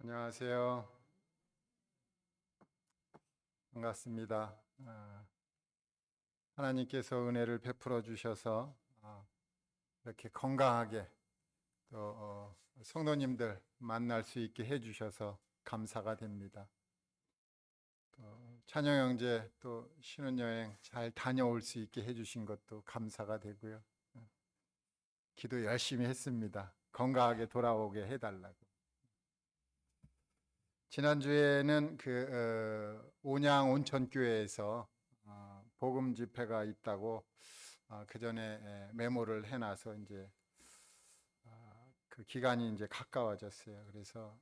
안녕하세요. 반갑습니다. 하나님께서 은혜를 베풀어 주셔서 이렇게 건강하게 또 성도님들 만날 수 있게 해주셔서 감사가 됩니다. 또 찬영 형제 또 신혼여행 잘 다녀올 수 있게 해주신 것도 감사가 되고요. 기도 열심히 했습니다. 건강하게 돌아오게 해달라고. 지난주에는 온양 온천교회에서 복음 집회가 있다고 그 전에 메모를 해놔서 이제 그 기간이 이제 가까워졌어요. 그래서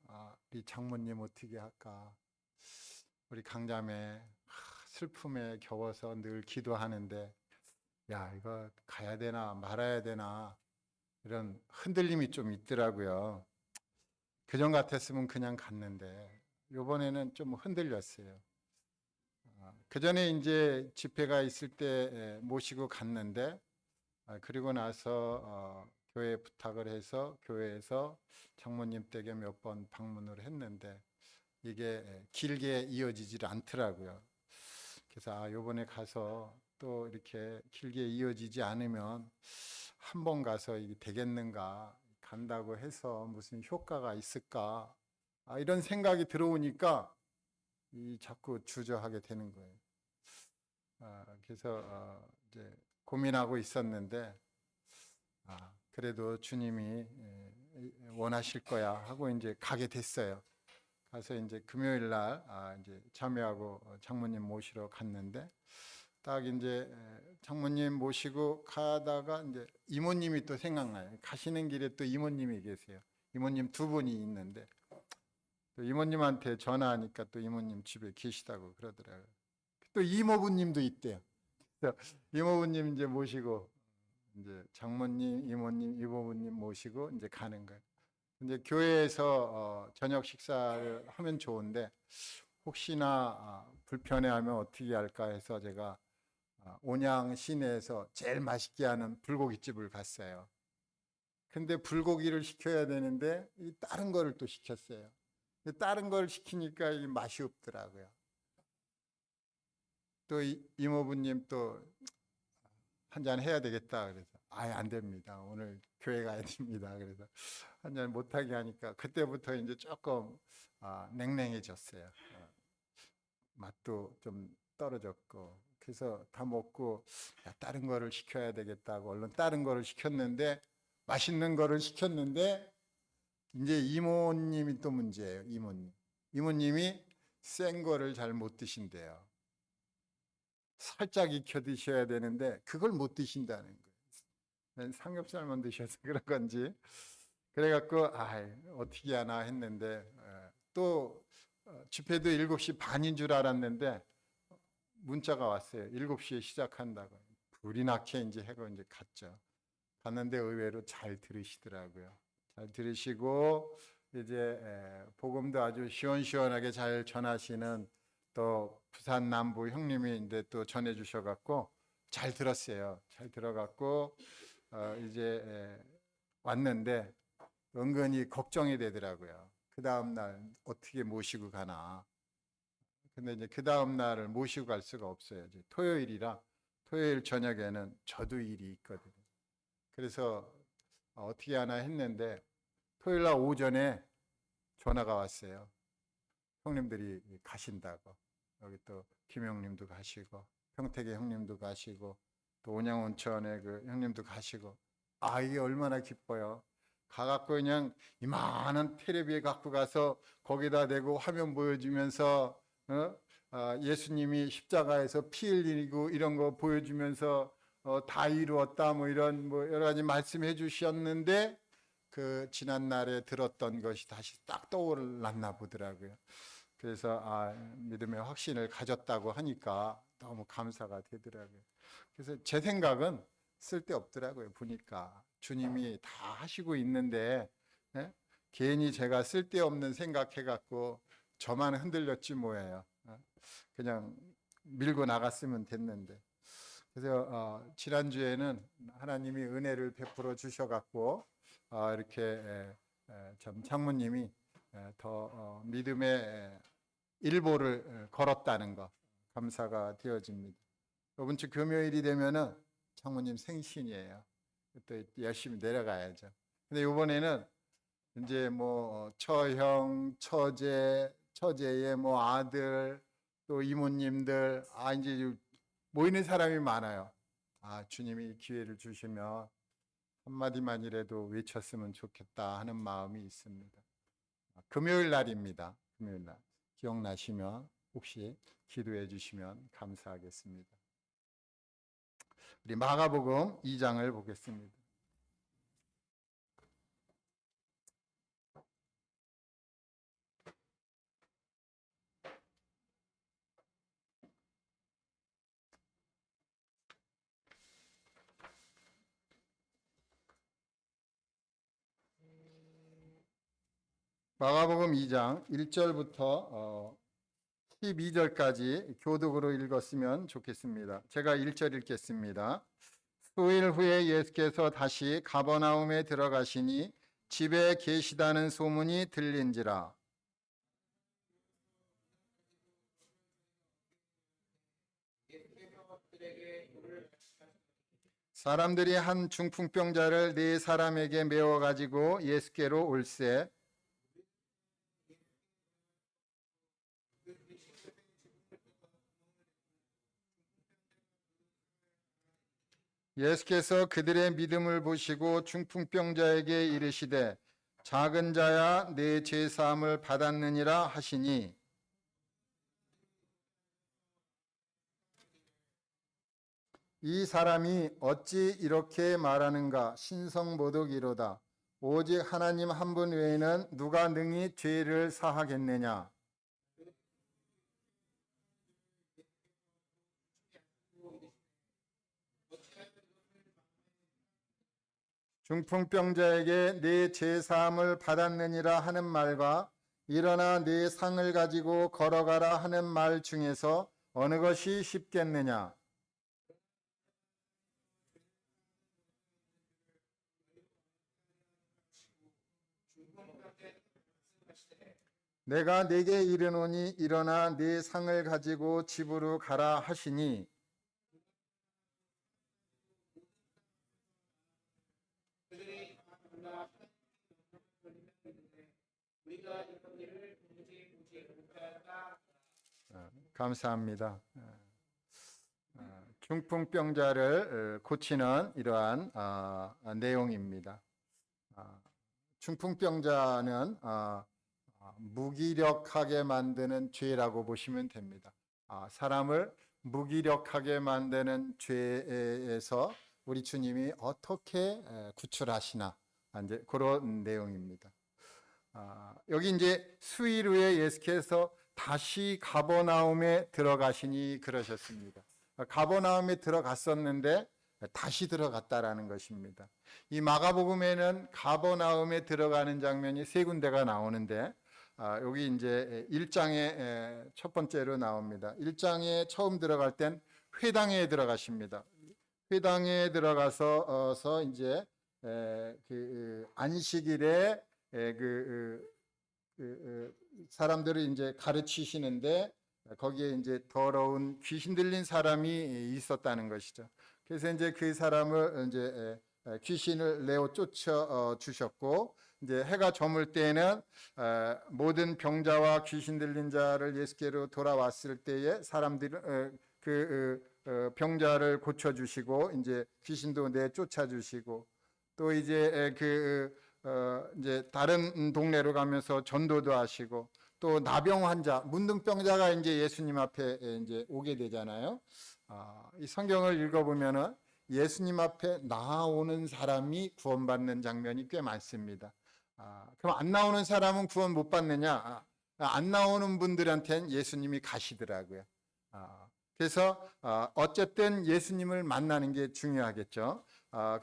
우리 장모님 어떻게 할까? 우리 강자매 슬픔에 겨워서 늘 기도하는데 야 이거 가야 되나 말아야 되나 이런 흔들림이 좀 있더라고요. 그전 같았으면 그냥 갔는데 요번에는 좀 흔들렸어요. 그 전에 이제 집회가 있을 때 모시고 갔는데 그리고 나서 교회에 부탁을 해서 교회에서 장모님 댁에 몇 번 방문을 했는데 이게 길게 이어지질 않더라고요. 그래서 요번에 가서 또 이렇게 길게 이어지지 않으면 한 번 가서 이게 되겠는가, 간다고 해서 무슨 효과가 있을까, 이런 생각이 들어오니까 자꾸 주저하게 되는 거예요. 그래서 이제 고민하고 있었는데 그래도 주님이 원하실 거야 하고 이제 가게 됐어요. 가서 이제 금요일 날 이제 자매하고 장모님 모시러 갔는데 딱 이제 장모님 모시고 가다가 이제 이모님이 또 생각나요. 가시는 길에 또 이모님이 계세요. 이모님 두 분이 있는데 또 이모님한테 전화하니까 또 이모님 집에 계시다고 그러더라고요. 또 이모부님도 있대요. 그래서 이모부님 이제 모시고 이제 장모님, 이모님, 이모부님 모시고 이제 가는 거예요. 이제 교회에서 저녁 식사를 하면 좋은데 혹시나 불편해하면 어떻게 할까 해서 제가 온양 시내에서 제일 맛있게 하는 불고기집을 갔어요. 근데 불고기를 시켜야 되는데 다른 거를 또 시켰어요. 다른 걸 시키니까 이 맛이 없더라고요. 또 이모부님 또 한 잔 해야 되겠다 그래서 아예 안 됩니다. 오늘 교회 가야 됩니다. 그래서 한 잔 못하게 하니까 그때부터 이제 조금 냉랭해졌어요. 맛도 좀 떨어졌고 그래서 다 먹고 야, 다른 거를 시켜야 되겠다고 얼른 다른 거를 시켰는데 맛있는 거를 시켰는데 이제 이모님이 또 문제예요. 이모님이 센 거를 잘 못 드신대요. 살짝 익혀 드셔야 되는데 그걸 못 드신다는 거예요. 삼겹살만 드셔서 그런 건지 그래갖고 어떻게 하나 했는데 또 집회도 7시 반인 줄 알았는데 문자가 왔어요. 7시에 시작한다고. 불이 나게 이제 해고 이제 갔죠. 갔는데 의외로 잘 들으시더라고요. 잘 들으시고 이제 복음도 아주 시원시원하게 잘 전하시는 또 부산 남부 형님이 이제 또 전해 주셔 갖고 잘 들었어요. 잘 들어갖고 이제 왔는데 은근히 걱정이 되더라고요. 그 다음 날 어떻게 모시고 가나. 근데 이제 그 다음 날을 모시고 갈 수가 없어요. 이제 토요일이라 토요일 저녁에는 저도 일이 있거든요. 그래서 어떻게 하나 했는데 토요일 날 오전에 전화가 왔어요. 형님들이 가신다고. 여기 또 김형님도 가시고 평택의 형님도 가시고 또 온양온천의 그 형님도 가시고 이게 얼마나 기뻐요. 가갖고 그냥 이만한 테레비에 갖고 가서 거기다 대고 화면 보여주면서 예수님이 십자가에서 피 흘리고 이런 거 보여주면서 다 이루었다 뭐 이런 뭐 여러 가지 말씀해 주셨는데 그 지난 날에 들었던 것이 다시 딱 떠올랐나 보더라고요. 그래서 믿음의 확신을 가졌다고 하니까 너무 감사가 되더라고요. 그래서 제 생각은 쓸데없더라고요. 보니까 주님이 다 하시고 있는데 예? 괜히 제가 쓸데없는 생각해갖고 저만 흔들렸지 뭐예요. 그냥 밀고 나갔으면 됐는데. 그래서 지난주에는 하나님이 은혜를 베풀어 주셔갖고 이렇게 참 장모님이 더 믿음의 일보를 걸었다는 것 감사가 되어집니다. 이번 주 금요일이 되면은 장모님 생신이에요. 또 열심히 내려가야죠. 근데 이번에는 이제 뭐 처형, 처제의 뭐 아들 또 이모님들 이제 모이는 사람이 많아요. 주님이 기회를 주시면 한마디만이라도 외쳤으면 좋겠다 하는 마음이 있습니다. 금요일 날입니다. 금요일 날. 기억나시면 혹시 기도해 주시면 감사하겠습니다. 우리 마가복음 2장을 보겠습니다. 마가복음 2장 1절부터 12절까지 교독으로 읽었으면 좋겠습니다. 제가 1절 읽겠습니다. 수일 후에 예수께서 다시 가버나움에 들어가시니 집에 계시다는 소문이 들린지라. 사람들이 한 중풍병자를 네 사람에게 메워 가지고 예수께로 올세 예수께서 그들의 믿음을 보시고 중풍병자에게 이르시되 작은 자야 내 죄 사함을 받았느니라 하시니 이 사람이 어찌 이렇게 말하는가 신성모독이로다. 오직 하나님 한 분 외에는 누가 능히 죄를 사하겠느냐. 중풍병자에게 내 죄사함을 받았느니라 하는 말과 일어나 내 상을 가지고 걸어가라 하는 말 중에서 어느 것이 쉽겠느냐. 내가 네게 이르노니 일어나 네 상을 가지고 집으로 가라 하시니 감사합니다. 중풍병자를 고치는 이러한 내용입니다. 중풍병자는 무기력하게 만드는 죄라고 보시면 됩니다. 사람을 무기력하게 만드는 죄에서 우리 주님이 어떻게 구출하시나 이제 그런 내용입니다. 여기 이제 수일 후에 예수께서 다시 가버나움에 들어가시니 그러셨습니다. 가버나움에 들어갔었는데 다시 들어갔다라는 것입니다. 이 마가복음에는 가버나움에 들어가는 장면이 세 군데가 나오는데 여기 이제 1장에 첫 번째로 나옵니다. 1장에 처음 들어갈 땐 회당에 들어가십니다. 회당에 들어가서 이제 그 안식일에 사람들을 이제 가르치시는데 거기에 이제 더러운 귀신 들린 사람이 있었다는 것이죠. 그래서 이제 그 사람을 이제 귀신을 내어 쫓아 주셨고 이제 해가 저물 때에는 모든 병자와 귀신 들린 자를 예수께로 돌아왔을 때에 사람들은 병자를 고쳐 주시고 이제 귀신도 내쫓아 주시고 또 이제 이제 다른 동네로 가면서 전도도 하시고 또 나병 환자, 문둥병자가 이제 예수님 앞에 이제 오게 되잖아요. 이 성경을 읽어보면은 예수님 앞에 나오는 사람이 구원받는 장면이 꽤 많습니다. 그럼 안 나오는 사람은 구원 못 받느냐? 안 나오는 분들한테는 예수님이 가시더라고요. 그래서 어쨌든 예수님을 만나는 게 중요하겠죠.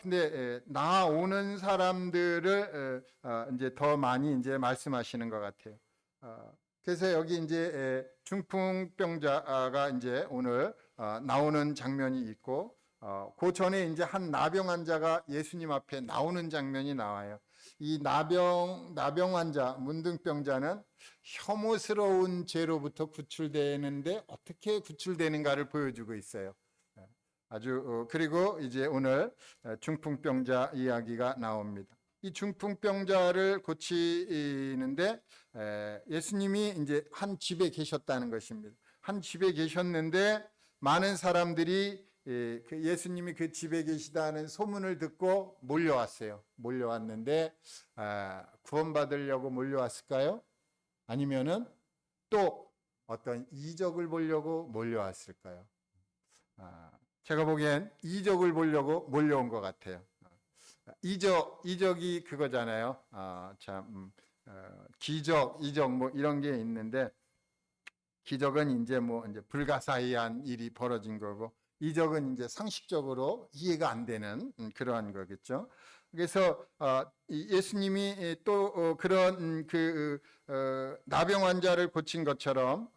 근데 나오는 사람들을 이제 더 많이 이제 말씀하시는 것 같아요. 그래서 여기 이제 중풍병자가 이제 오늘 나오는 장면이 있고 그 전에 이제 한 나병 환자가 예수님 앞에 나오는 장면이 나와요. 이 나병 환자, 문둥병자는 혐오스러운 죄로부터 구출되는데 어떻게 구출되는가를 보여주고 있어요. 아주 그리고 이제 오늘 중풍병자 이야기가 나옵니다. 이 중풍병자를 고치는데 예수님이 이제 한 집에 계셨다는 것입니다. 한 집에 계셨는데 많은 사람들이 예수님이 그 집에 계시다는 소문을 듣고 몰려왔어요. 몰려왔는데 구원받으려고 몰려왔을까요? 아니면은 또 어떤 이적을 보려고 몰려왔을까요? 제가 보기엔 이적을 보려고 몰려온 것 같아요. 이적이 그거잖아요. 기적, 이적 뭐 이런 게 있는데 기적은 이제 이제 불가사의한 일이 벌어진 거고 이적은 이제 상식적으로 이해가 안 되는 그러한 거겠죠. 그래서 예수님이 또 그런 나병 환자를 고친 것처럼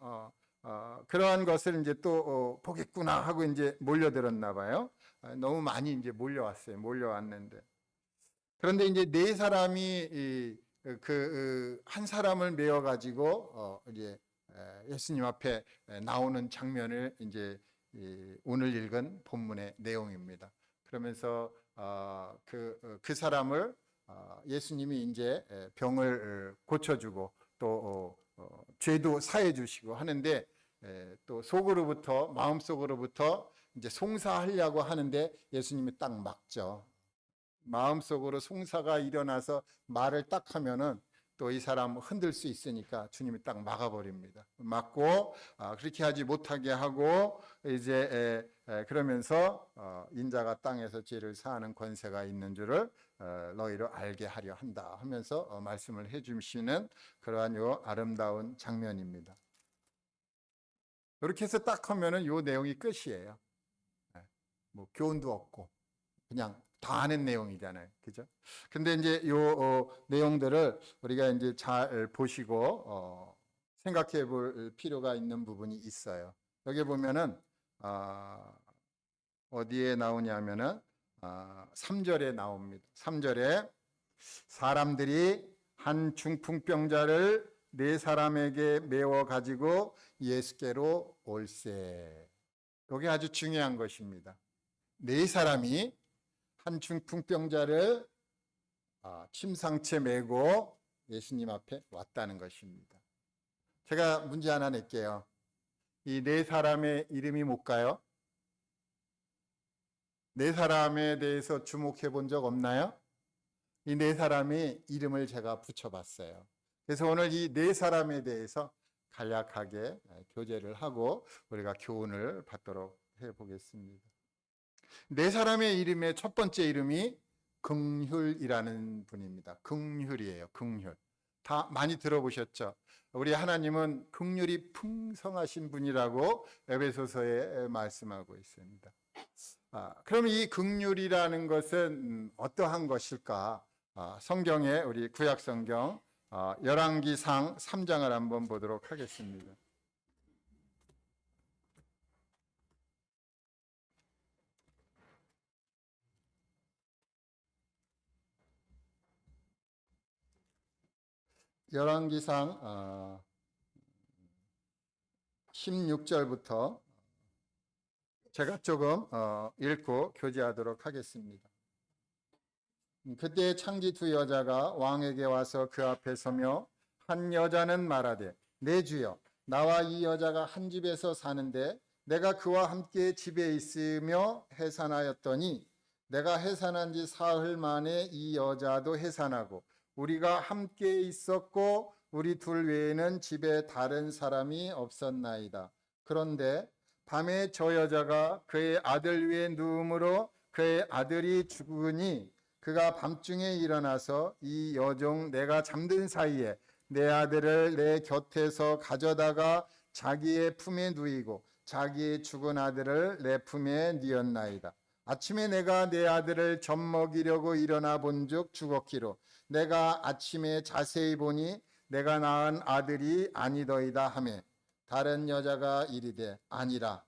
그러한 것을 이제 또 보겠구나 하고 이제 몰려들었나 봐요. 너무 많이 이제 몰려왔어요. 몰려왔는데 그런데 이제 네 사람이 한 사람을 메어 가지고 이제 예수님 앞에 나오는 장면을 이제 오늘 읽은 본문의 내용입니다. 그러면서 그 사람을 예수님이 이제 병을 고쳐주고 또 죄도 사해 주시고 하는데 또 속으로부터 마음속으로부터 이제 송사하려고 하는데 예수님이 딱 막죠. 마음속으로 송사가 일어나서 말을 딱 하면은 또 이 사람 흔들 수 있으니까 주님이 딱 막아버립니다. 막고 그렇게 하지 못하게 하고 이제 그러면서 인자가 땅에서 죄를 사하는 권세가 있는 줄을 너희로 알게 하려 한다 하면서 말씀을 해주시는 그러한 요 아름다운 장면입니다. 이렇게 해서 딱 하면은 요 내용이 끝이에요. 뭐 교훈도 없고 그냥 다 아는 내용이잖아요. 그죠? 근데 이제 요 내용들을 우리가 이제 잘 보시고 생각해 볼 필요가 있는 부분이 있어요. 여기 보면은 어디에 나오냐면은 3절에 나옵니다. 3절에 사람들이 한 중풍병자를 네 사람에게 메워 가지고 예수께로 올세. 이게 아주 중요한 것입니다. 네 사람이 한 중풍병자를 침상채 메고 예수님 앞에 왔다는 것입니다. 제가 문제 하나 낼게요. 이 네 사람의 이름이 뭘까요? 네 사람에 대해서 주목해 본 적 없나요? 이 네 사람의 이름을 제가 붙여봤어요. 그래서 오늘 이 네 사람에 대해서 간략하게 교제를 하고 우리가 교훈을 받도록 해보겠습니다. 네 사람의 이름의 첫 번째 이름이 긍휼이라는 분입니다. 긍휼이에요. 긍휼. 다 많이 들어보셨죠? 우리 하나님은 긍휼이 풍성하신 분이라고 에베소서에 말씀하고 있습니다. 그럼 이 긍휼이라는 것은 어떠한 것일까? 성경에 우리 구약 성경 열왕기상 3장을 한번 보도록 하겠습니다. 열왕기상 16절부터 제가 조금 읽고 교제하도록 하겠습니다. 그때 창기 두 여자가 왕에게 와서 그 앞에 서며 한 여자는 말하되 내 주여 나와 이 여자가 한 집에서 사는데 내가 그와 함께 집에 있으며 해산하였더니 내가 해산한 지 사흘 만에 이 여자도 해산하고 우리가 함께 있었고 우리 둘 외에는 집에 다른 사람이 없었나이다. 그런데 밤에 저 여자가 그의 아들 위에 누움으로 그의 아들이 죽으니 그가 밤중에 일어나서 이 여종 내가 잠든 사이에 내 아들을 내 곁에서 가져다가 자기의 품에 누이고 자기의 죽은 아들을 내 품에 뉘었나이다. 아침에 내가 내 아들을 젖먹이려고 일어나 본즉 죽었기로 내가 아침에 자세히 보니 내가 낳은 아들이 아니더이다 하매 다른 여자가 이르되 아니라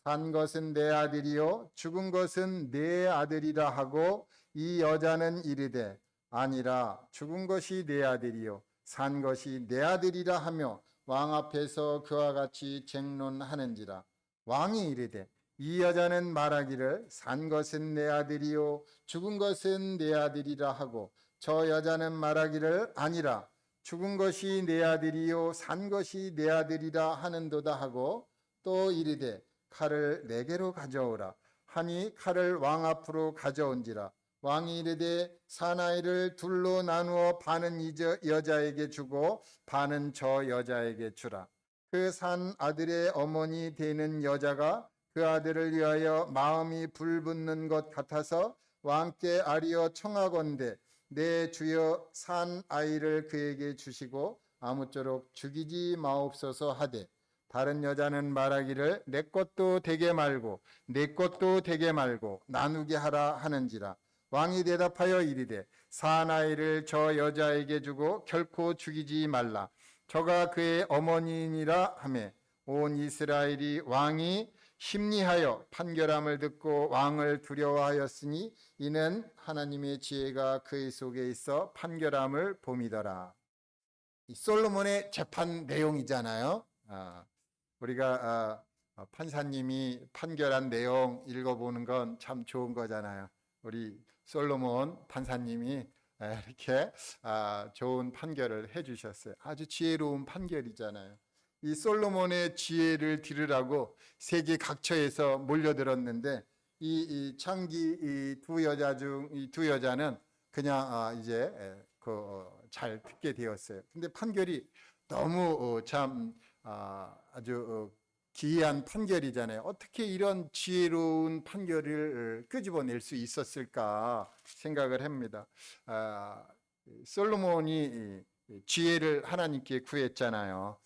산 것은 내 아들이요 죽은 것은 내 아들이라 하고 이 여자는 이르되 아니라 죽은 것이 내 아들이요 산 것이 내 아들이라 하며 왕 앞에서 그와 같이 쟁론하는지라. 왕이 이르되 이 여자는 말하기를 산 것은 내 아들이요 죽은 것은 내 아들이라 하고 저 여자는 말하기를 아니라 죽은 것이 내 아들이요 산 것이 내 아들이라 하는도다 하고 또 이르되 칼을 내게로 가져오라 하니 칼을 왕 앞으로 가져온지라. 왕이 이르되 사나이를 둘로 나누어 반은 이 여자에게 주고 반은 저 여자에게 주라. 그 산 아들의 어머니 되는 여자가 그 아들을 위하여 마음이 불붙는 것 같아서 왕께 아리어 청하건대 내 주여 산 아이를 그에게 주시고 아무쪼록 죽이지 마옵소서 하되 다른 여자는 말하기를 내 것도 되게 말고 내 것도 되게 말고 나누게 하라 하는지라. 왕이 대답하여 이르되 사나이를 저 여자에게 주고 결코 죽이지 말라. 저가 그의 어머니니라 하매 온 이스라엘이 왕이 심리하여 판결함을 듣고 왕을 두려워하였으니 이는 하나님의 지혜가 그의 속에 있어 판결함을 봄이더라. 이 솔로몬의 재판 내용이잖아요. 우리가 판사님이 판결한 내용 읽어보는 건 참 좋은 거잖아요. 우리 솔로몬 판사님이 이렇게 좋은 판결을 해주셨어요. 아주 지혜로운 판결이잖아요. 이 솔로몬의 지혜를 들으라고 세계 각처에서 몰려들었는데 이 창기 두 여자 중 이 두 여자는 그냥 이제 잘 듣게 되었어요. 근데 판결이 너무 참 아주 기이한 판결이잖아요. 어떻게 이런 지혜로운 판결을 끄집어낼 수 있었을까 생각을 합니다. 솔로몬이 지혜를 하나님께 구했잖아요.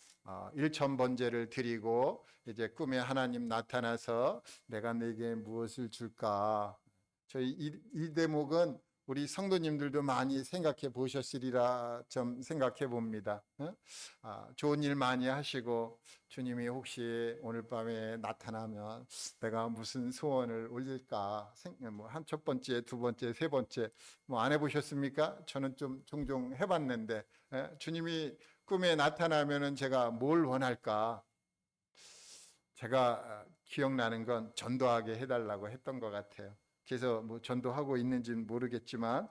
일천번제를 드리고 이제 꿈에 하나님 나타나서 내가 내게 무엇을 줄까? 저희 이 대목은 우리 성도님들도 많이 생각해 보셨으리라 좀 생각해 봅니다. 좋은 일 많이 하시고 주님이 혹시 오늘 밤에 나타나면 내가 무슨 소원을 올릴까? 한 첫 번째, 두 번째, 세 번째 안 해보셨습니까? 저는 좀 종종 해봤는데 주님이 꿈에 나타나면은 제가 뭘 원할까? 제가 기억나는 건 전도하게 해달라고 했던 것 같아요. 그래서 전도하고 있는지는 모르겠지만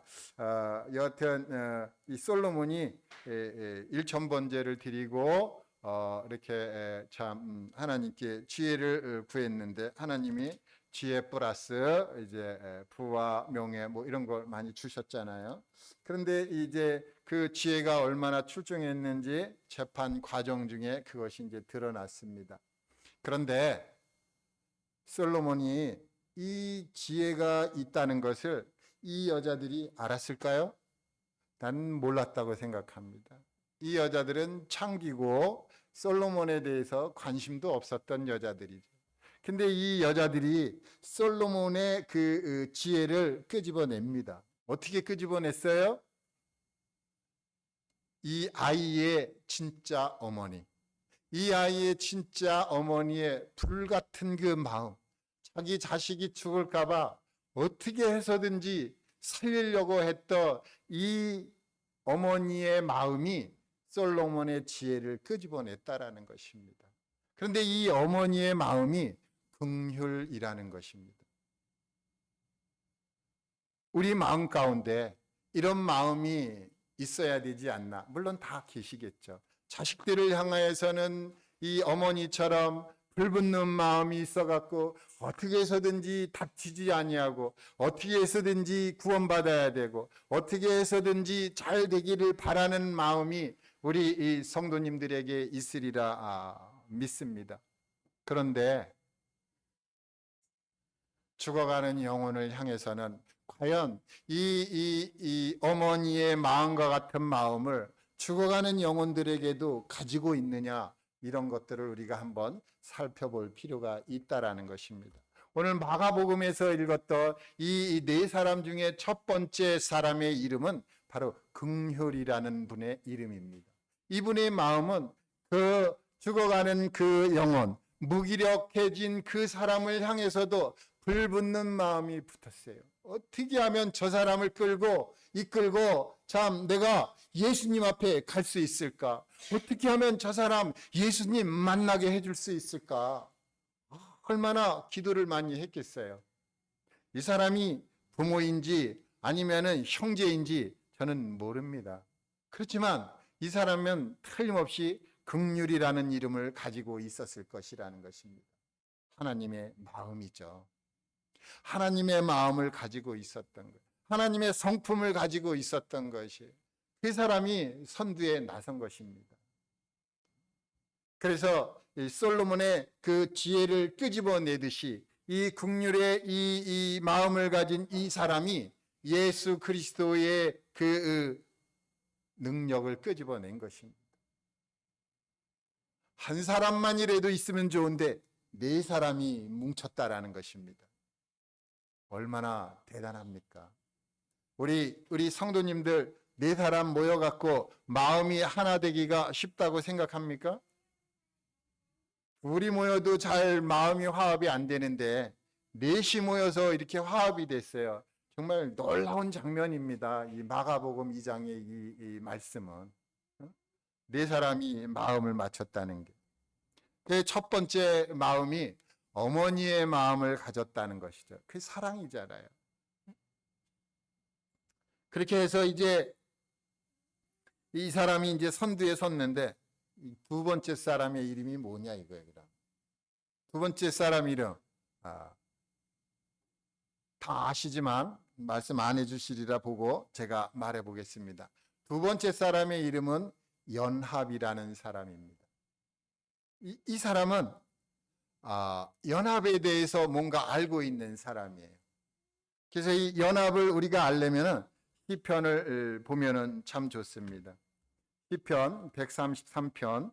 여하튼 이 솔로몬이 일천번제를 드리고 이렇게 참 하나님께 지혜를 구했는데 하나님이 지혜 플러스 이제 부와 명예 이런 걸 많이 주셨잖아요. 그런데 이제 그 지혜가 얼마나 출중했는지 재판 과정 중에 그것이 이제 드러났습니다. 그런데 솔로몬이 이 지혜가 있다는 것을 이 여자들이 알았을까요? 난 몰랐다고 생각합니다. 이 여자들은 창기고 솔로몬에 대해서 관심도 없었던 여자들이죠. 근데 이 여자들이 솔로몬의 그 지혜를 끄집어냅니다. 어떻게 끄집어냈어요? 이 아이의 진짜 어머니, 이 아이의 진짜 어머니의 불같은 그 마음, 자기 자식이 죽을까봐 어떻게 해서든지 살리려고 했던 이 어머니의 마음이 솔로몬의 지혜를 끄집어냈다라는 것입니다. 그런데 이 어머니의 마음이 긍휼이라는 것입니다. 우리 마음 가운데 이런 마음이 있어야 되지 않나? 물론 다 계시겠죠. 자식들을 향하여서는 이 어머니처럼 불붙는 마음이 있어갖고 어떻게 해서든지 다치지 아니하고 어떻게 해서든지 구원받아야 되고 어떻게 해서든지 잘 되기를 바라는 마음이 우리 이 성도님들에게 있으리라 믿습니다. 그런데 죽어가는 영혼을 향해서는 과연 이 어머니의 마음과 같은 마음을 죽어가는 영혼들에게도 가지고 있느냐, 이런 것들을 우리가 한번 살펴볼 필요가 있다라는 것입니다. 오늘 마가복음에서 읽었던 이 네 사람 중에 첫 번째 사람의 이름은 바로 긍휼이라는 분의 이름입니다. 이분의 마음은 그 죽어가는 그 영혼, 무기력해진 그 사람을 향해서도 불붙는 마음이 붙었어요. 어떻게 하면 저 사람을 이끌고 참 내가 예수님 앞에 갈 수 있을까? 어떻게 하면 저 사람 예수님 만나게 해줄 수 있을까? 얼마나 기도를 많이 했겠어요. 이 사람이 부모인지 아니면은 형제인지 저는 모릅니다. 그렇지만 이 사람은 틀림없이 긍휼이라는 이름을 가지고 있었을 것이라는 것입니다. 하나님의 마음이죠. 하나님의 마음을 가지고 있었던 것, 하나님의 성품을 가지고 있었던 것이 그 사람이 선두에 나선 것입니다. 그래서 솔로몬의 그 지혜를 끄집어내듯이 이 긍휼의 이 마음을 가진 이 사람이 예수 그리스도의 그 능력을 끄집어낸 것입니다. 한 사람만이라도 있으면 좋은데 네 사람이 뭉쳤다라는 것입니다. 얼마나 대단합니까? 우리 성도님들 네 사람 모여갖고 마음이 하나 되기가 쉽다고 생각합니까? 우리 모여도 잘 마음이 화합이 안 되는데 넷이 모여서 이렇게 화합이 됐어요. 정말 놀라운 장면입니다. 이 마가복음 2장의 이 말씀은 네 사람이 마음을 맞췄다는 게. 그 첫 번째 마음이 어머니의 마음을 가졌다는 것이죠. 그게 사랑이잖아요. 그렇게 해서 이제 이 사람이 이제 선두에 섰는데 두 번째 사람의 이름이 뭐냐 이거예요. 그럼 두 번째 사람 이름 다 아시지만 말씀 안 해주시리라 보고 제가 말해 보겠습니다. 두 번째 사람의 이름은 연합이라는 사람입니다. 이 사람은 연합에 대해서 뭔가 알고 있는 사람이에요. 그래서 이 연합을 우리가 알려면은 시편을 보면은 참 좋습니다. 시편 133편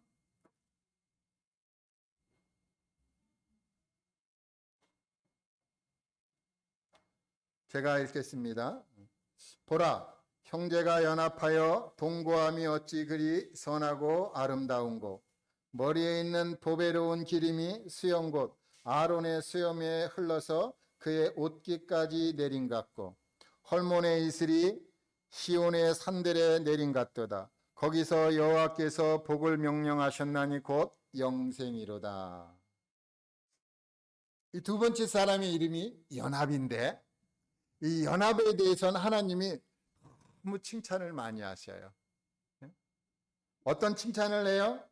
제가 읽겠습니다. 보라, 형제가 연합하여 동거함이 어찌 그리 선하고 아름다운고, 머리에 있는 보배로운 기름이 수염 곧 아론의 수염에 흘러서 그의 옷깃까지 내린 같고, 헐몬의 이슬이 시온의 산들에 내린 같도다. 거기서 여호와께서 복을 명령하셨나니 곧 영생이로다. 이 두 번째 사람의 이름이 연합인데 이 연합에 대해서는 하나님이 너무 칭찬을 많이 하셔요. 어떤 칭찬을 해요?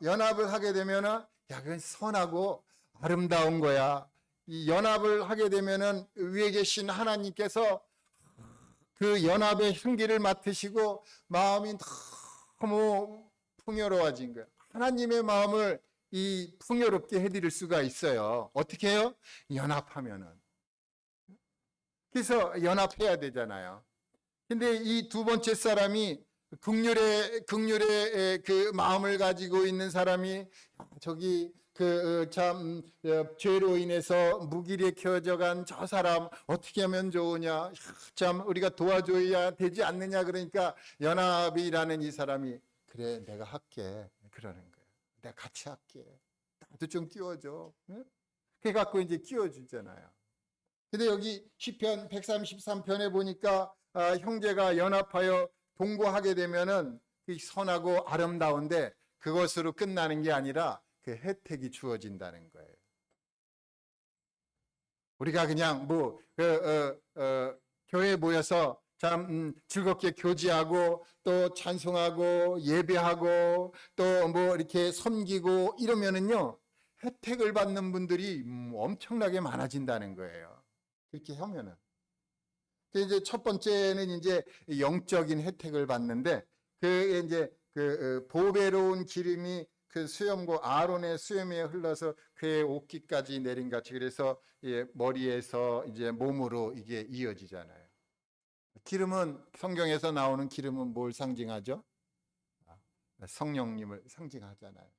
연합을 하게 되면은 그건 선하고 아름다운 거야. 이 연합을 하게 되면은 위에 계신 하나님께서 그 연합의 향기를 맡으시고 마음이 너무 풍요로워진 거예요. 하나님의 마음을 이 풍요롭게 해드릴 수가 있어요. 어떻게 해요? 연합하면은. 그래서 연합해야 되잖아요. 근데 이 두 번째 사람이 긍휼의 그 마음을 가지고 있는 사람이 저기 참 죄로 인해서 무기력해져 간 저 사람 어떻게 하면 좋으냐, 참 우리가 도와줘야 되지 않느냐. 그러니까 연합이라는 이 사람이 그래 내가 할게 그러는 거예요. 내가 같이 할게. 나도 좀 끼워줘. 그래갖고 이제 끼워주잖아요. 근데 여기 시편 133편에 보니까 형제가 연합하여 동거하게 되면은 선하고 아름다운데 그것으로 끝나는 게 아니라 그 혜택이 주어진다는 거예요. 우리가 그냥 교회에 모여서 참 즐겁게 교제하고 또 찬송하고 예배하고 또 이렇게 섬기고 이러면은요 혜택을 받는 분들이 엄청나게 많아진다는 거예요. 그렇게 하면은. 이제 첫 번째는 이제 영적인 혜택을 받는데 그 이제 그 보배로운 기름이 그 수염고 아론의 수염에 흘러서 그의 옷깃까지 내린 같이 그래서 머리에서 이제 몸으로 이게 이어지잖아요. 기름은 성경에서 나오는 기름은 뭘 상징하죠? 성령님을 상징하잖아요.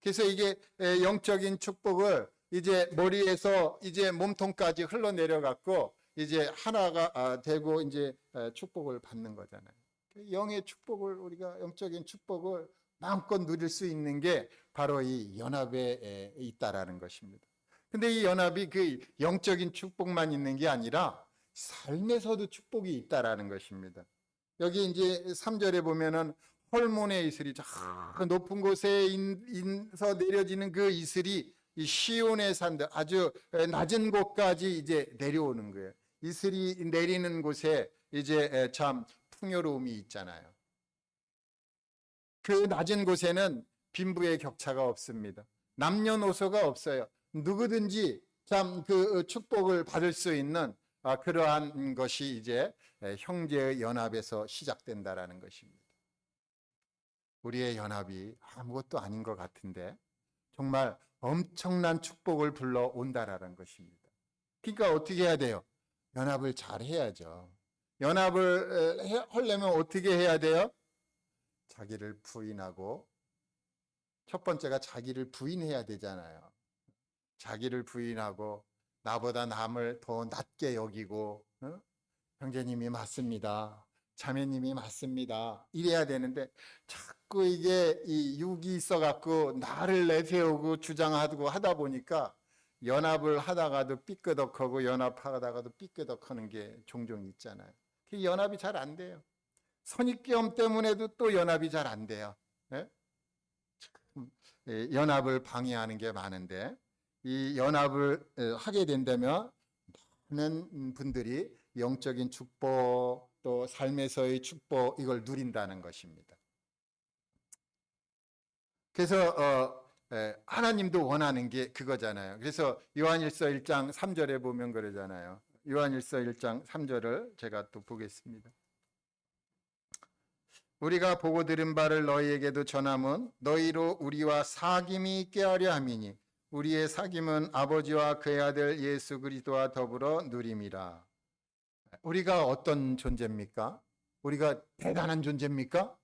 그래서 이게 영적인 축복을 이제 머리에서 이제 몸통까지 흘러내려 갖고 이제 하나가 되고 이제 축복을 받는 거잖아요. 영의 축복을 우리가 영적인 축복을 마음껏 누릴 수 있는 게 바로 이 연합에 있다라는 것입니다. 근데 이 연합이 그 영적인 축복만 있는 게 아니라 삶에서도 축복이 있다라는 것입니다. 여기 이제 3절에 보면은 헐몬의 이슬이 저 높은 곳에 인서 내려지는 그 이슬이 이 시온의 산들 아주 낮은 곳까지 이제 내려오는 거예요. 이슬이 내리는 곳에 이제 참 풍요로움이 있잖아요. 그 낮은 곳에는 빈부의 격차가 없습니다. 남녀노소가 없어요. 누구든지 참 그 축복을 받을 수 있는 그러한 것이 이제 형제의 연합에서 시작된다라는 것입니다. 우리의 연합이 아무것도 아닌 것 같은데 정말 엄청난 축복을 불러온다라는 것입니다. 그러니까 어떻게 해야 돼요? 연합을 잘 해야죠. 연합을 하려면 어떻게 해야 돼요? 자기를 부인하고, 첫 번째가 자기를 부인해야 되잖아요. 자기를 부인하고 나보다 남을 더 낮게 여기고 형제님이 맞습니다. 자매님이 맞습니다. 이래야 되는데 자꾸 이게 이 육이 있어갖고 나를 내세우고 주장하고 하다 보니까 연합을 하다가도 삐끄덕하고 연합하다가도 삐끄덕하는 게 종종 있잖아요. 그 연합이 잘 안 돼요. 선입견 때문에도 또 연합이 잘 안 돼요. 예? 연합을 방해하는 게 많은데 이 연합을 하게 된다면 많은 분들이 영적인 축복 또 삶에서의 축복 이걸 누린다는 것입니다. 그래서 하나님도 원하는 게 그거잖아요. 그래서 요한일서 1장 3절에 보면 그러잖아요. 요한일서 1장 3절을 제가 또 보겠습니다. 우리가 보고 들은 바를 너희에게도 전함은 너희로 우리와 사귐이 있게 하려 함이니 우리의 사귐은 아버지와 그의 아들 예수 그리스도와 더불어 누림이라. 우리가 어떤 존재입니까? 우리가 대단한 존재입니까?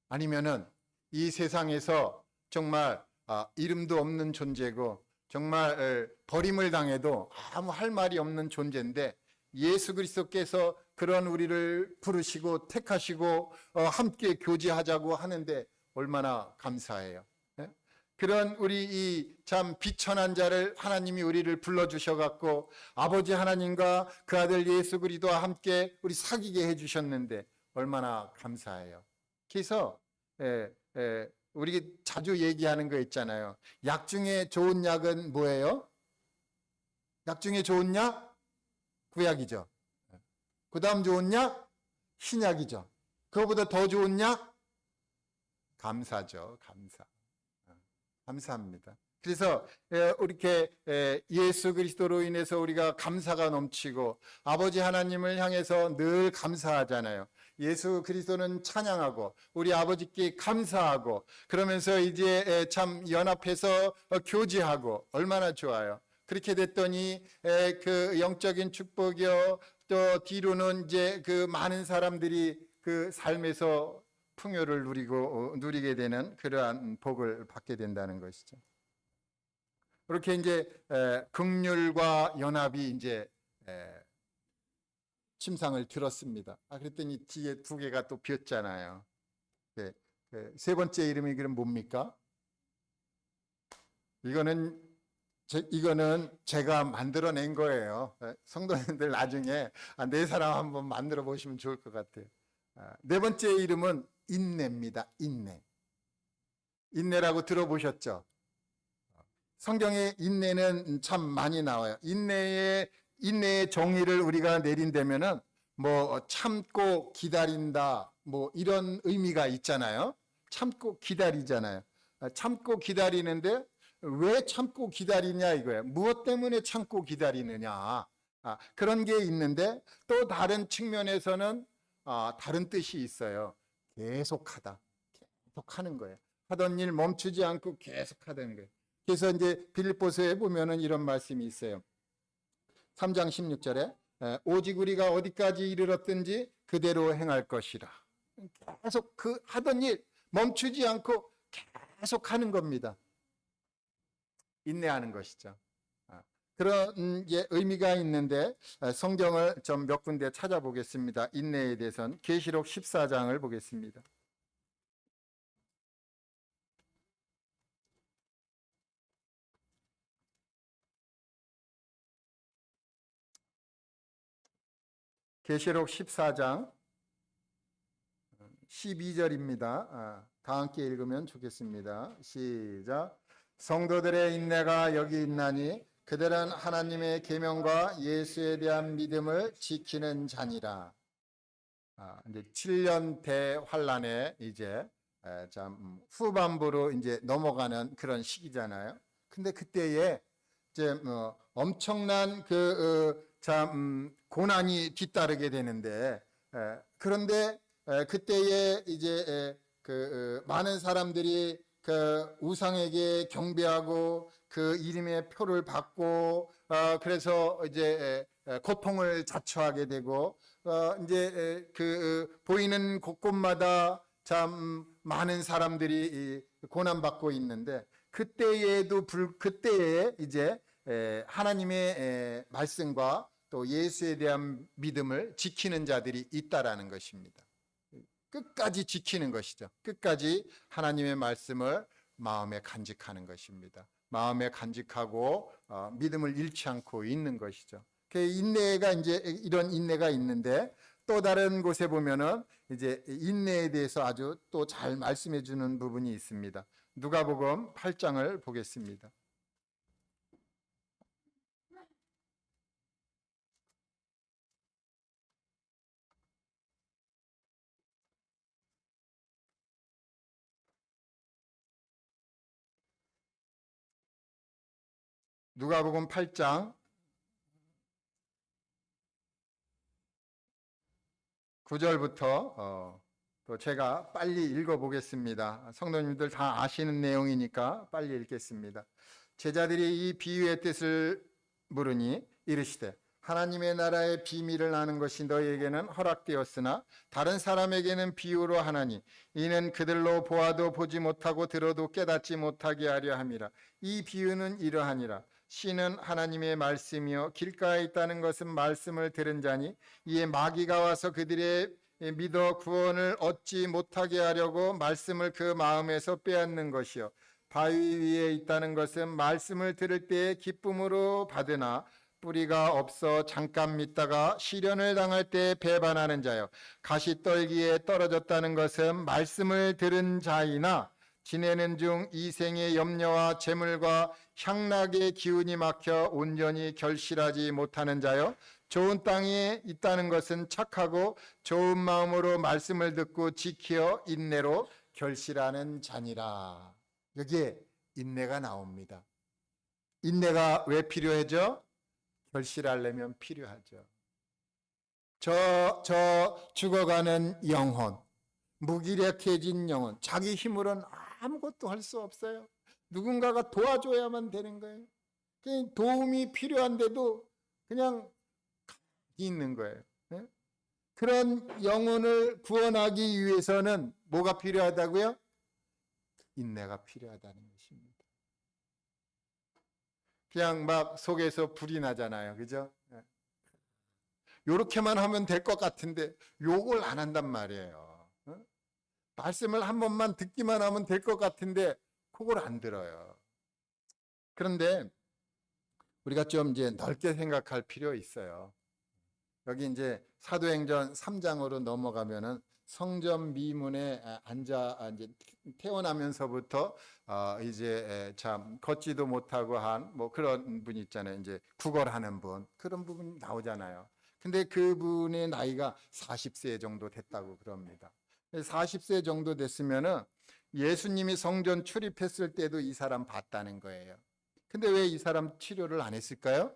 아니면은 이 세상에서 정말 이름도 없는 존재고 정말 버림을 당해도 아무 할 말이 없는 존재인데 예수 그리스도께서 그런 우리를 부르시고 택하시고 함께 교제하자고 하는데 얼마나 감사해요. 그런 우리 이 참 비천한 자를 하나님이 우리를 불러주셔갖고 아버지 하나님과 그 아들 예수 그리스도와 함께 우리 사귀게 해주셨는데 얼마나 감사해요. 그래서 우리 자주 얘기하는 거 있잖아요. 약 중에 좋은 약은 뭐예요? 약 중에 좋은 약? 구약이죠. 그 다음 좋은 약? 신약이죠. 그거보다 더 좋은 약? 감사죠. 감사. 감사합니다. 그래서 이렇게 예수 그리스도로 인해서 우리가 감사가 넘치고 아버지 하나님을 향해서 늘 감사하잖아요. 예수 그리스도는 찬양하고 우리 아버지께 감사하고 그러면서 이제 참 연합해서 교제하고 얼마나 좋아요. 그렇게 됐더니 그 영적인 축복이요 또 뒤로는 이제 그 많은 사람들이 그 삶에서 풍요를 누리게 되는 그러한 복을 받게 된다는 것이죠. 그렇게 이제 긍휼과 연합이 이제 침상을 들었습니다. 그랬더니 뒤에 두 개가 또 비었잖아요. 세 번째 이름이 그럼 뭡니까? 이거는 제가 만들어낸 거예요. 성도님들 나중에 네 사람 한번 만들어 보시면 좋을 것 같아요. 네 번째 이름은 인내입니다. 인내. 인내라고 들어보셨죠? 성경에 인내는 참 많이 나와요. 인내의 정의를 우리가 내린다면은 뭐 참고 기다린다 뭐 이런 의미가 있잖아요. 참고 기다리잖아요. 참고 기다리는데 왜 참고 기다리냐 이거예요. 무엇 때문에 참고 기다리느냐. 그런 게 있는데 또 다른 측면에서는 다른 뜻이 있어요. 계속하다. 계속하는 거예요. 하던 일 멈추지 않고 계속하다는 거예요. 그래서 이제 빌립보서에 보면은 이런 말씀이 있어요. 3장 16절에 오직 우리가 어디까지 이르렀든지 그대로 행할 것이라. 계속 그 하던 일 멈추지 않고 계속 하는 겁니다. 인내하는 것이죠. 그런 의미가 있는데 성경을 좀 몇 군데 찾아보겠습니다. 인내에 대해서는 계시록 14장을 보겠습니다. 계시록 14장 12절입니다. 다 함께 읽으면 좋겠습니다. 시작. 성도들의 인내가 여기 있나니 그들은 하나님의 계명과 예수에 대한 믿음을 지키는 자니라. 이제 7년 대환란에 이제 참 후반부로 이제 넘어가는 그런 시기잖아요. 근데 그때에 이제 엄청난 참 고난이 뒤따르게 되는데, 그런데 그때에 이제 많은 사람들이 그 우상에게 경배하고 그 이름의 표를 받고, 그래서 이제 고통을 자초하게 되고, 이제 보이는 곳곳마다 참 많은 사람들이 고난받고 있는데, 그때에 이제 하나님의 말씀과 또 예수에 대한 믿음을 지키는 자들이 있다라는 것입니다. 끝까지 지키는 것이죠. 끝까지 하나님의 말씀을 마음에 간직하는 것입니다. 마음에 간직하고 믿음을 잃지 않고 있는 것이죠. 그 인내가 이제 이런 인내가 있는데, 또 다른 곳에 보면은 이제 인내에 대해서 아주 또 잘 말씀해 주는 부분이 있습니다. 누가복음 8장을 보겠습니다. 누가복음 8장 9절부터 또 제가 빨리 읽어보겠습니다. 성도님들 다 아시는 내용이니까 빨리 읽겠습니다. 제자들이 이 비유의 뜻을 물으니 이르시되, 하나님의 나라의 비밀을 아는 것이 너희에게는 허락되었으나 다른 사람에게는 비유로 하나니 이는 그들로 보아도 보지 못하고 들어도 깨닫지 못하게 하려 함이라. 이 비유는 이러하니라. 씨는 하나님의 말씀이요 길가에 있다는 것은 말씀을 들은 자니 이에 마귀가 와서 그들의 믿어 구원을 얻지 못하게 하려고 말씀을 그 마음에서 빼앗는 것이요 바위 위에 있다는 것은 말씀을 들을 때에 기쁨으로 받으나 뿌리가 없어 잠깐 믿다가 시련을 당할 때 배반하는 자요 가시떨기에 떨어졌다는 것은 말씀을 들은 자이나 지내는 중 이생의 염려와 재물과 향락의 기운이 막혀 온전히 결실하지 못하는 자요 좋은 땅에 있다는 것은 착하고 좋은 마음으로 말씀을 듣고 지켜 인내로 결실하는 자니라. 여기에 인내가 나옵니다. 인내가 왜 필요하죠? 결실하려면 필요하죠. 저 죽어가는 영혼, 무기력해진 영혼, 자기 힘으로는 아무것도 할 수 없어요. 누군가가 도와줘야만 되는 거예요. 도움이 필요한데도 그냥 있는 거예요. 그런 영혼을 구원하기 위해서는 뭐가 필요하다고요? 인내가 필요하다는 것입니다. 그냥 막 속에서 불이 나잖아요. 그죠? 요렇게만 하면 될 것 같은데 요걸 안 한단 말이에요. 말씀을 한 번만 듣기만 하면 될 것 같은데 그걸 안 들어요. 그런데 우리가 좀 이제 넓게 생각할 필요 있어요. 여기 이제 사도행전 3장으로 넘어가면은 성전 미문에 앉아 이제 태어나면서부터 이제 참 걷지도 못하고 한 뭐 그런 분 있잖아요. 이제 구걸하는 분, 그런 부분이 나오잖아요. 근데 그분의 나이가 40세 정도 됐다고 그럽니다. 40세 정도 됐으면은 예수님이 성전 출입했을 때도 이 사람 봤다는 거예요. 근데 왜 이 사람 치료를 안 했을까요?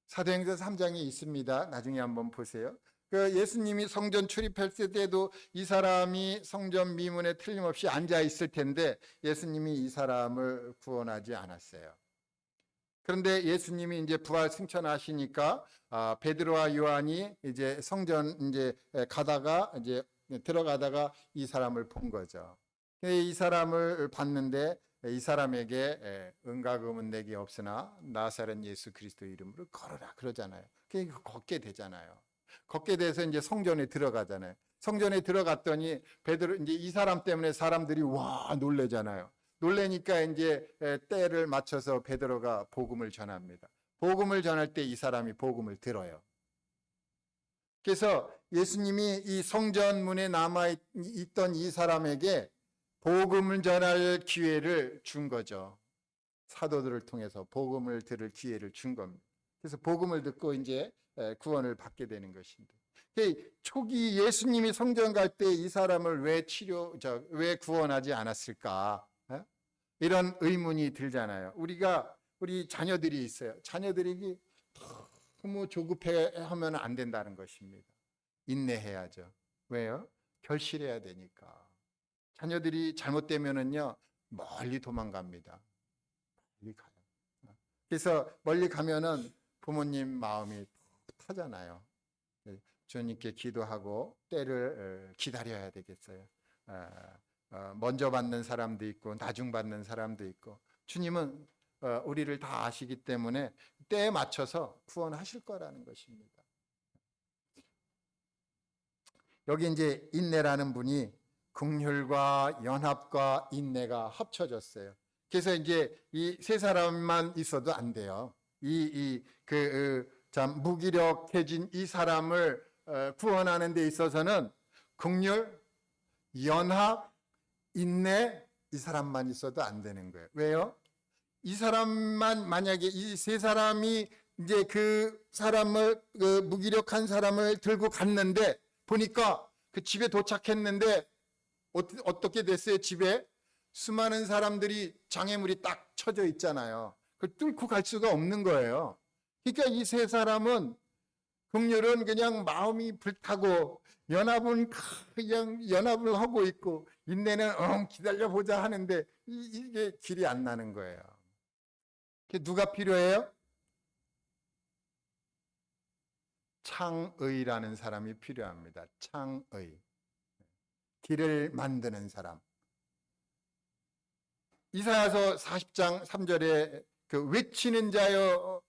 사도행전 3장에 있습니다. 나중에 한번 보세요. 그 예수님이 성전 출입했을 때도 이 사람이 성전 미문에 틀림없이 앉아 있을 텐데 예수님이 이 사람을 구원하지 않았어요. 그런데 예수님이 이제 부활 승천하시니까 베드로와 요한이 이제 성전 이제 가다가 이제 들어가다가 이 사람을 본 거죠. 이 사람을 봤는데 이 사람에게 은과금은 내게 없으나 나사렛 예수 그리스도 이름으로 걸어라 그러잖아요. 그러니까 걷게 되잖아요. 걷게 돼서 이제 성전에 들어가잖아요. 성전에 들어갔더니 베드로 이제 이 사람 때문에 사람들이 와 놀래잖아요. 놀래니까 이제 때를 맞춰서 베드로가 복음을 전합니다. 복음을 전할 때 이 사람이 복음을 들어요. 그래서 예수님이 이 성전 문에 남아 있던 이 사람에게 복음을 전할 기회를 준 거죠. 사도들을 통해서 복음을 들을 기회를 준 겁니다. 그래서 복음을 듣고 이제 구원을 받게 되는 것입니다. 초기 예수님이 성전 갈 때 이 사람을 왜 구원하지 않았을까? 이런 의문이 들잖아요. 우리 자녀들이 있어요. 자녀들이 너무 조급해하면 안 된다는 것입니다. 인내해야죠. 왜요? 결실해야 되니까. 자녀들이 잘못되면은요 멀리 도망갑니다. 멀리 가요. 그래서 멀리 가면은 부모님 마음이 타잖아요. 주님께 기도하고 때를 기다려야 되겠어요. 먼저 받는 사람도 있고 나중 받는 사람도 있고, 주님은 우리를 다 아시기 때문에 때에 맞춰서 구원하실 거라는 것입니다. 여기 이제 인내라는 분이 긍휼과 연합과 인내가 합쳐졌어요. 그래서 이제 이 세 사람만 있어도 안 돼요. 참 무기력해진 이 사람을 구원하는 데 있어서는 긍휼, 연합, 인내, 이 사람만 있어도 안 되는 거예요. 왜요? 이 사람만, 만약에 이 세 사람이 이제 그 사람을, 그 무기력한 사람을 들고 갔는데 보니까 그 집에 도착했는데 어떻게 됐어요? 집에 수많은 사람들이, 장애물이 딱 쳐져 있잖아요. 그걸 뚫고 갈 수가 없는 거예요. 그러니까 이 세 사람은, 긍휼은 그냥 마음이 불타고, 연합은 그냥 연합을 하고 있고, 인내는 기다려보자 하는데 이게 길이 안 나는 거예요. 누가 필요해요? 창의라는 사람이 필요합니다. 창의. 길을 만드는 사람. 이사야서 40장 3절에 그 외치는 자여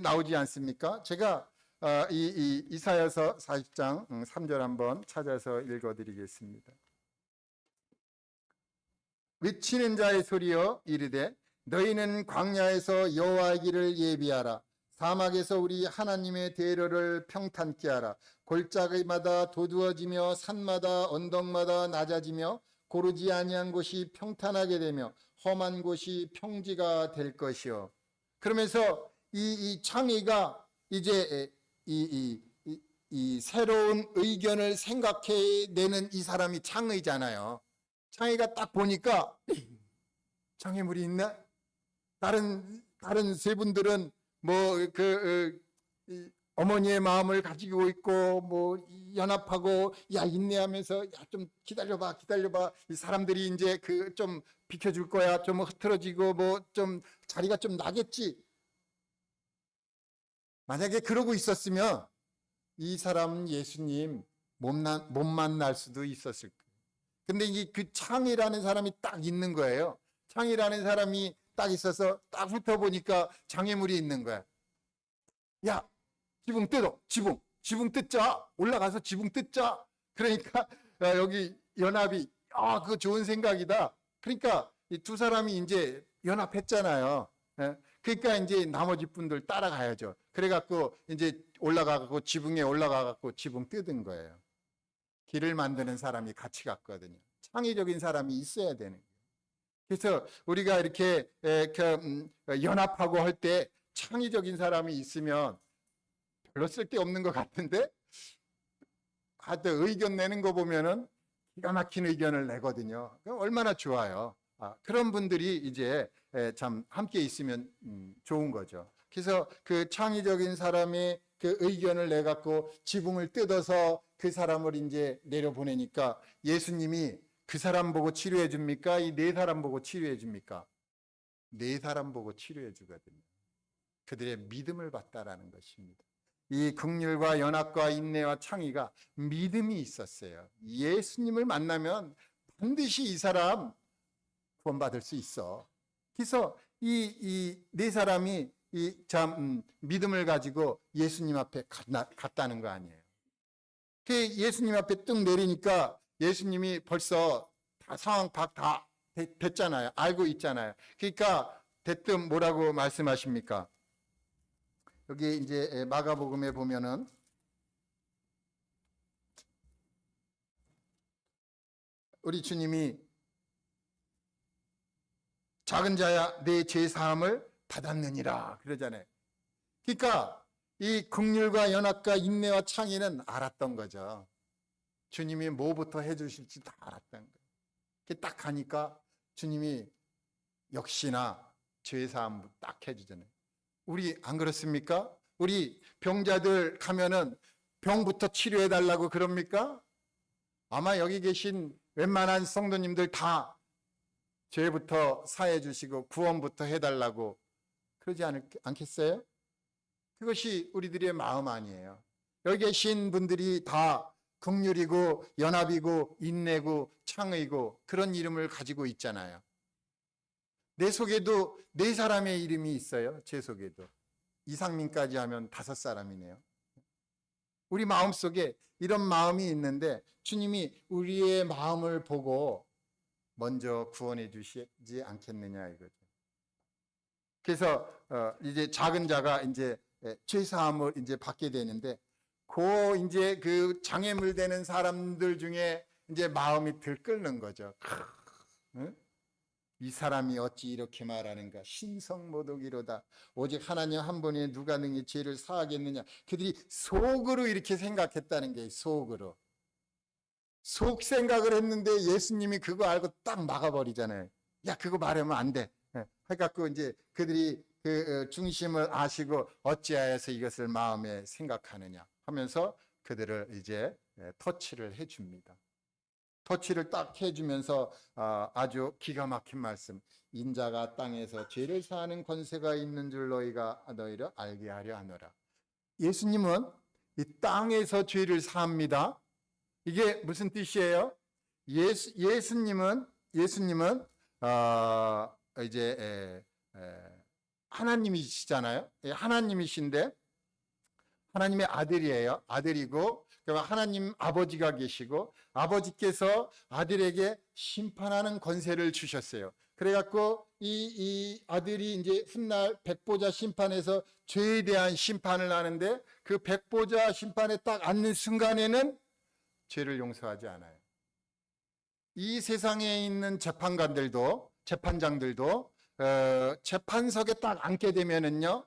나오지 않습니까? 제가 이사야서 40장 3절 한번 찾아서 읽어드리겠습니다. 외치는 자의 소리여 이르되 너희는 광야에서 여호와의 길을 예비하라. 사막에서 우리 하나님의 대로를 평탄케 하라. 골짜기마다 도두어지며 산마다 언덕마다 낮아지며 고르지 아니한 곳이 평탄하게 되며 험한 곳이 평지가 될 것이요. 그러면서 이 창의가 이제 이 새로운 의견을 생각해내는 이 사람이 창의잖아요. 창의가 딱 보니까 장애물이 있나? 다른 세 분들은 어머니의 마음을 가지고 있고 연합하고 인내하면서 좀 기다려봐 이 사람들이 이제 좀 비켜줄 거야, 좀 흐트러지고 좀 자리가 좀 나겠지. 만약에 그러고 있었으면 이 사람은 예수님 못 만날 수도 있었을 거예요. 근데 그 창이라는 사람이 딱 있는 거예요. 창이라는 사람이 딱 있어서 딱 훑어보니까 장애물이 있는 거야. 야, 지붕 뜯어. 지붕 뜯자. 올라가서 지붕 뜯자. 그러니까 여기 연합이 그거 좋은 생각이다. 그러니까 이 두 사람이 이제 연합했잖아요. 그러니까 이제 나머지 분들 따라가야죠. 그래갖고 이제 올라가고 지붕에 올라가갖고 지붕 뜯은 거예요. 길을 만드는 사람이 같이 갔거든요. 창의적인 사람이 있어야 되는 거예요. 그래서 우리가 이렇게 연합하고 할 때 창의적인 사람이 있으면 별로 쓸데없는 것 같은데, 하여튼 의견 내는 거 보면은 기가 막힌 의견을 내거든요. 얼마나 좋아요. 그런 분들이 이제 참 함께 있으면 좋은 거죠. 그래서 그 창의적인 사람의 그 의견을 내갖고 지붕을 뜯어서 그 사람을 이제 내려보내니까 예수님이 그 사람 보고 치료해 줍니까? 이 네 사람 보고 치료해 줍니까? 네 사람 보고 치료해 주거든요. 그들의 믿음을 봤다라는 것입니다. 이 긍휼과 연합과 인내와 창의가 믿음이 있었어요. 예수님을 만나면 반드시 이 사람 구원받을 수 있어. 그래서 이 네 사람이 믿음을 가지고 예수님 앞에 갔다는 거 아니에요. 예수님 앞에 뚝 내리니까 예수님이 벌써 다 상황 파악 다 됐잖아요. 알고 있잖아요. 그러니까 대뜸 뭐라고 말씀하십니까? 여기 이제 마가복음에 보면은 우리 주님이 작은 자야 내 죄 사함을 받았느니라 그러잖아요. 그러니까 이 긍휼과 연합과 인내와 창의는 알았던 거죠. 주님이 뭐부터 해주실지 다 알았던 거예요. 딱 가니까 주님이 역시나 죄 사함 딱 해주잖아요. 우리 안 그렇습니까? 우리 병자들 가면은 병부터 치료해 달라고 그럽니까? 아마 여기 계신 웬만한 성도님들 다 죄부터 사해 주시고 구원부터 해달라고 그러지 않겠어요? 그것이 우리들의 마음 아니에요. 여기 계신 분들이 다 긍휼이고 연합이고 인내고 창의고 그런 이름을 가지고 있잖아요. 내 속에도 네 사람의 이름이 있어요. 제 속에도. 이상민까지 하면 5사람이네요. 우리 마음속에 이런 마음이 있는데 주님이 우리의 마음을 보고 먼저 구원해 주시지 않겠느냐 이거죠. 그래서 이제 작은 자가 이제 죄 사함을 이제 받게 되는데 이제 그 장애물 되는 사람들 중에 이제 마음이 들끓는 거죠. 응? 이 사람이 어찌 이렇게 말하는가? 신성모독이로다. 오직 하나님 한 분이 누가 능히 죄를 사하겠느냐? 그들이 속으로 이렇게 생각했다는 게 속으로. 속 생각을 했는데 예수님이 그거 알고 딱 막아버리잖아요. 야, 그거 말하면 안 돼. 해갖고 이제 그들이 그 중심을 아시고 어찌하여서 이것을 마음에 생각하느냐 하면서 그들을 이제 터치를 해줍니다. 터치를 딱 해주면서 아주 기가 막힌 말씀. 인자가 땅에서 죄를 사하는 권세가 있는 줄 너희를 알게 하려 하노라. 예수님은 이 땅에서 죄를 사합니다. 이게 무슨 뜻이에요? 예수님은 이제 하나님이시잖아요. 하나님이신데 하나님의 아들이에요. 아들이고 하나님 아버지가 계시고 아버지께서 아들에게 심판하는 권세를 주셨어요. 그래갖고 이 아들이 이제 훗날 백보자 심판에서 죄에 대한 심판을 하는데 그 백보자 심판에 딱 앉는 순간에는 죄를 용서하지 않아요. 이 세상에 있는 재판장들도 재판석에 딱 앉게 되면은요,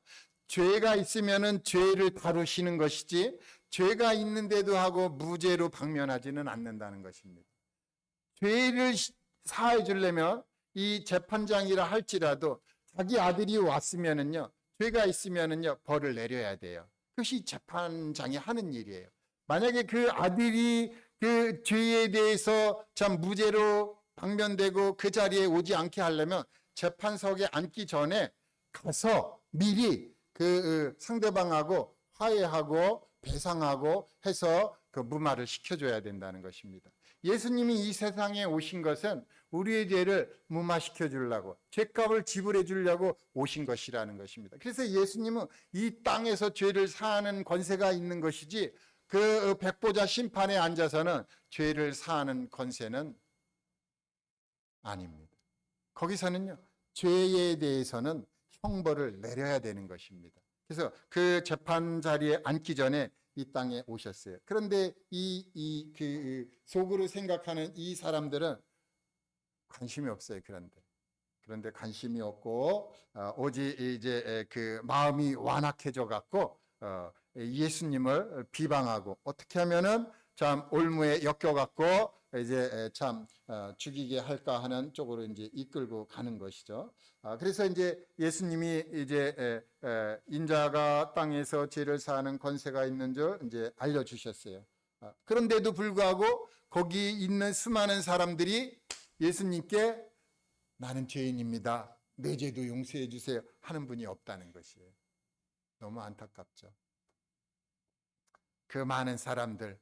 죄가 있으면은 죄를 다루시는 것이지 죄가 있는데도 하고 무죄로 방면하지는 않는다는 것입니다. 죄를 사해 주려면 이 재판장이라 할지라도 자기 아들이 왔으면은요, 죄가 있으면은요 벌을 내려야 돼요. 그것이 재판장이 하는 일이에요. 만약에 그 아들이 그 죄에 대해서 참 무죄로 방면되고 그 자리에 오지 않게 하려면 재판석에 앉기 전에 가서 미리 그 상대방하고 화해하고 배상하고 해서 그 무마를 시켜줘야 된다는 것입니다. 예수님이 이 세상에 오신 것은 우리의 죄를 무마시켜 주려고, 죄값을 지불해 주려고 오신 것이라는 것입니다. 그래서 예수님은 이 땅에서 죄를 사하는 권세가 있는 것이지 그 백보자 심판에 앉아서는 죄를 사하는 권세는 아닙니다. 거기서는요, 죄에 대해서는 형벌을 내려야 되는 것입니다. 그래서 그 재판 자리에 앉기 전에 이 땅에 오셨어요. 그런데 그 속으로 생각하는 이 사람들은 관심이 없어요. 그런데 관심이 없고 오직 이제 그 마음이 완악해져 갖고 예수님을 비방하고 어떻게 하면은 참 올무에 엮여 갖고 이제 참 죽이게 할까 하는 쪽으로 이제 이끌고 가는 것이죠. 그래서 이제 예수님이 이제 인자가 땅에서 죄를 사하는 권세가 있는 줄 이제 알려주셨어요. 그런데도 불구하고 거기 있는 수많은 사람들이 예수님께 나는 죄인입니다. 내 죄도 용서해 주세요 하는 분이 없다는 것이에요. 너무 안타깝죠. 그 많은 사람들,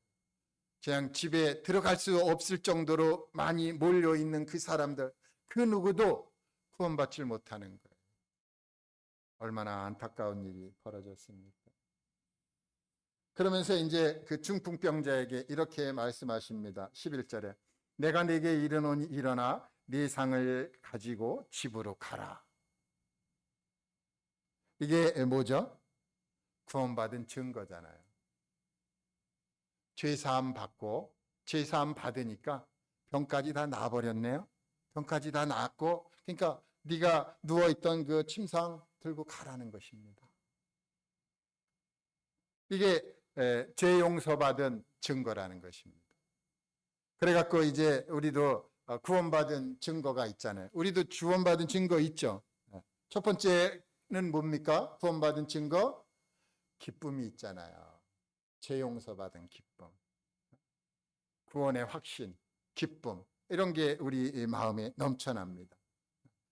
그냥 집에 들어갈 수 없을 정도로 많이 몰려있는 그 사람들, 그 누구도 구원받지 못하는 거예요. 얼마나 안타까운 일이 벌어졌습니까? 그러면서 이제 그 중풍병자에게 이렇게 말씀하십니다. 11절에 내가 네게 이르노니 일어나 네 상을 가지고 집으로 가라. 이게 뭐죠? 구원받은 증거잖아요. 죄사함 받고 죄사함 받으니까 병까지 다 나아버렸네요. 병까지 다 나았고, 그러니까 네가 누워있던 그 침상 들고 가라는 것입니다. 이게 죄 용서받은 증거라는 것입니다. 그래갖고 이제 우리도 구원받은 증거가 있잖아요. 우리도 구원받은 증거 있죠. 첫 번째는 뭡니까? 구원받은 증거? 기쁨이 있잖아요. 죄 용서받은 기쁨, 구원의 확신, 기쁨, 이런 게 우리 마음에 넘쳐납니다.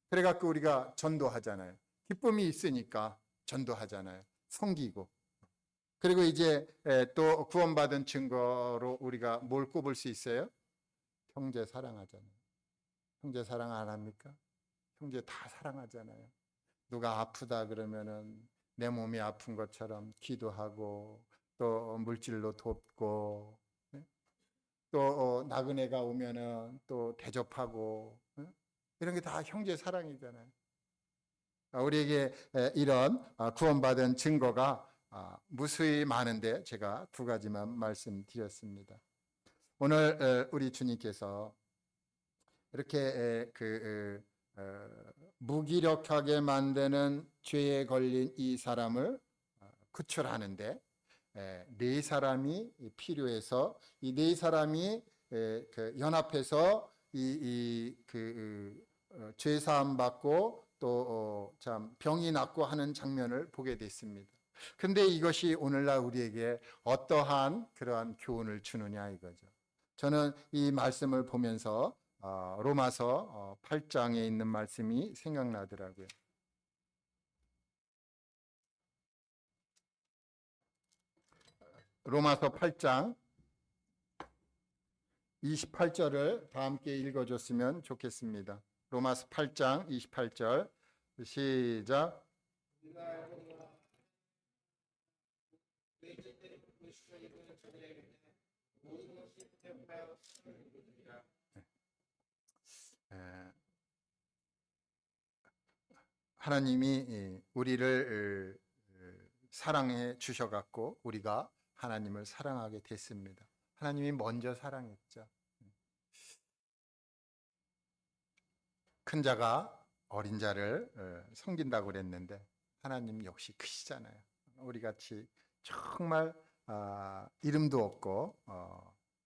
그래갖고 우리가 전도하잖아요. 기쁨이 있으니까 전도하잖아요. 섬기고. 그리고 이제 또 구원받은 증거로 우리가 뭘 꼽을 수 있어요? 형제 사랑하잖아요. 형제 사랑 안 합니까? 형제 다 사랑하잖아요. 누가 아프다 그러면은 내 몸이 아픈 것처럼 기도하고, 또 물질로 돕고, 또 나그네가 오면은 또 대접하고, 이런 게 다 형제 사랑이잖아요. 우리에게 이런 구원받은 증거가 무수히 많은데 제가 두 가지만 말씀드렸습니다. 오늘 우리 주님께서 이렇게 무기력하게 만드는 죄에 걸린 이 사람을 구출하는데 네 사람이 필요해서 이 네 사람이 연합해서 죄 사함 받고 또 참 병이 낫고 하는 장면을 보게 됐습니다. 그런데 이것이 오늘날 우리에게 어떠한 그러한 교훈을 주느냐 이거죠. 저는 이 말씀을 보면서 로마서 8장에 있는 말씀이 생각나더라고요. 로마서 8장 28절을 다 함께 읽어줬으면 좋겠습니다. 로마서 8장 28절 시작. 하나님이 우리를 사랑해 주셔갖고 우리가 하나님을 사랑하게 됐습니다. 하나님이 먼저 사랑했죠. 큰 자가 어린 자를 섬긴다고 그랬는데 하나님 역시 크시잖아요. 우리 같이 정말 이름도 없고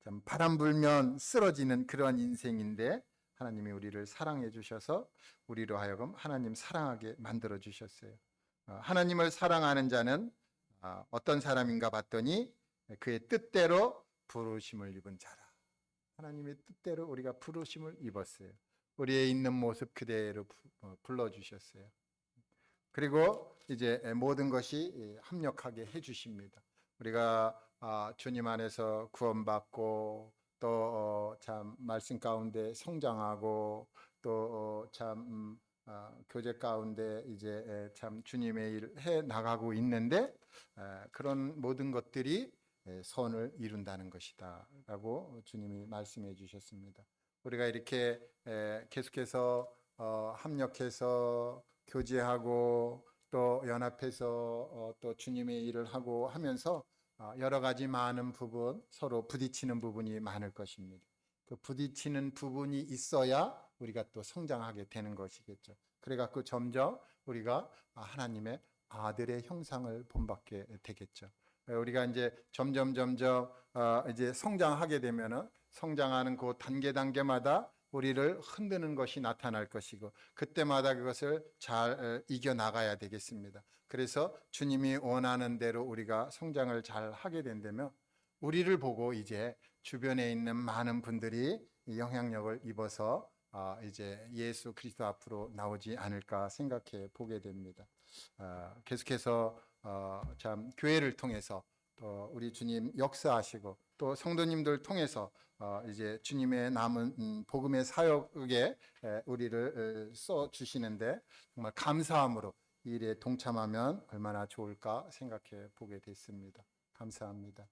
참 바람 불면 쓰러지는 그런 인생인데 하나님이 우리를 사랑해 주셔서 우리로 하여금 하나님 사랑하게 만들어 주셨어요. 하나님을 사랑하는 자는 어떤 사람인가 봤더니 그의 뜻대로 부르심을 입은 자라. 하나님의 뜻대로 우리가 부르심을 입었어요. 우리의 있는 모습 그대로 불러주셨어요. 그리고 이제 모든 것이 합력하게 해주십니다. 우리가 주님 안에서 구원받고 또 참 말씀 가운데 성장하고 또 참 교제 가운데 이제 참 주님의 일을 해 나가고 있는데 그런 모든 것들이 선을 이룬다는 것이다 라고 주님이 말씀해 주셨습니다. 우리가 이렇게 계속해서 합력해서 교제하고 또 연합해서 또 주님의 일을 하고 하면서 여러 가지 많은 부분, 서로 부딪히는 부분이 많을 것입니다. 그 부딪히는 부분이 있어야 우리가 또 성장하게 되는 것이겠죠. 그래갖고 점점 우리가 하나님의 아들의 형상을 본받게 되겠죠. 우리가 이제 점점 이제 성장하게 되면은 성장하는 그 단계마다 우리를 흔드는 것이 나타날 것이고 그때마다 그것을 잘 이겨 나가야 되겠습니다. 그래서 주님이 원하는 대로 우리가 성장을 잘 하게 된다면 우리를 보고 이제 주변에 있는 많은 분들이 영향력을 입어서 이제 예수 그리스도 앞으로 나오지 않을까 생각해 보게 됩니다. 계속해서 참 교회를 통해서 또 우리 주님 역사하시고 또 성도님들 통해서 이제 주님의 남은 복음의 사역에 우리를 써 주시는데 정말 감사함으로 이 일에 동참하면 얼마나 좋을까 생각해 보게 됐습니다. 감사합니다.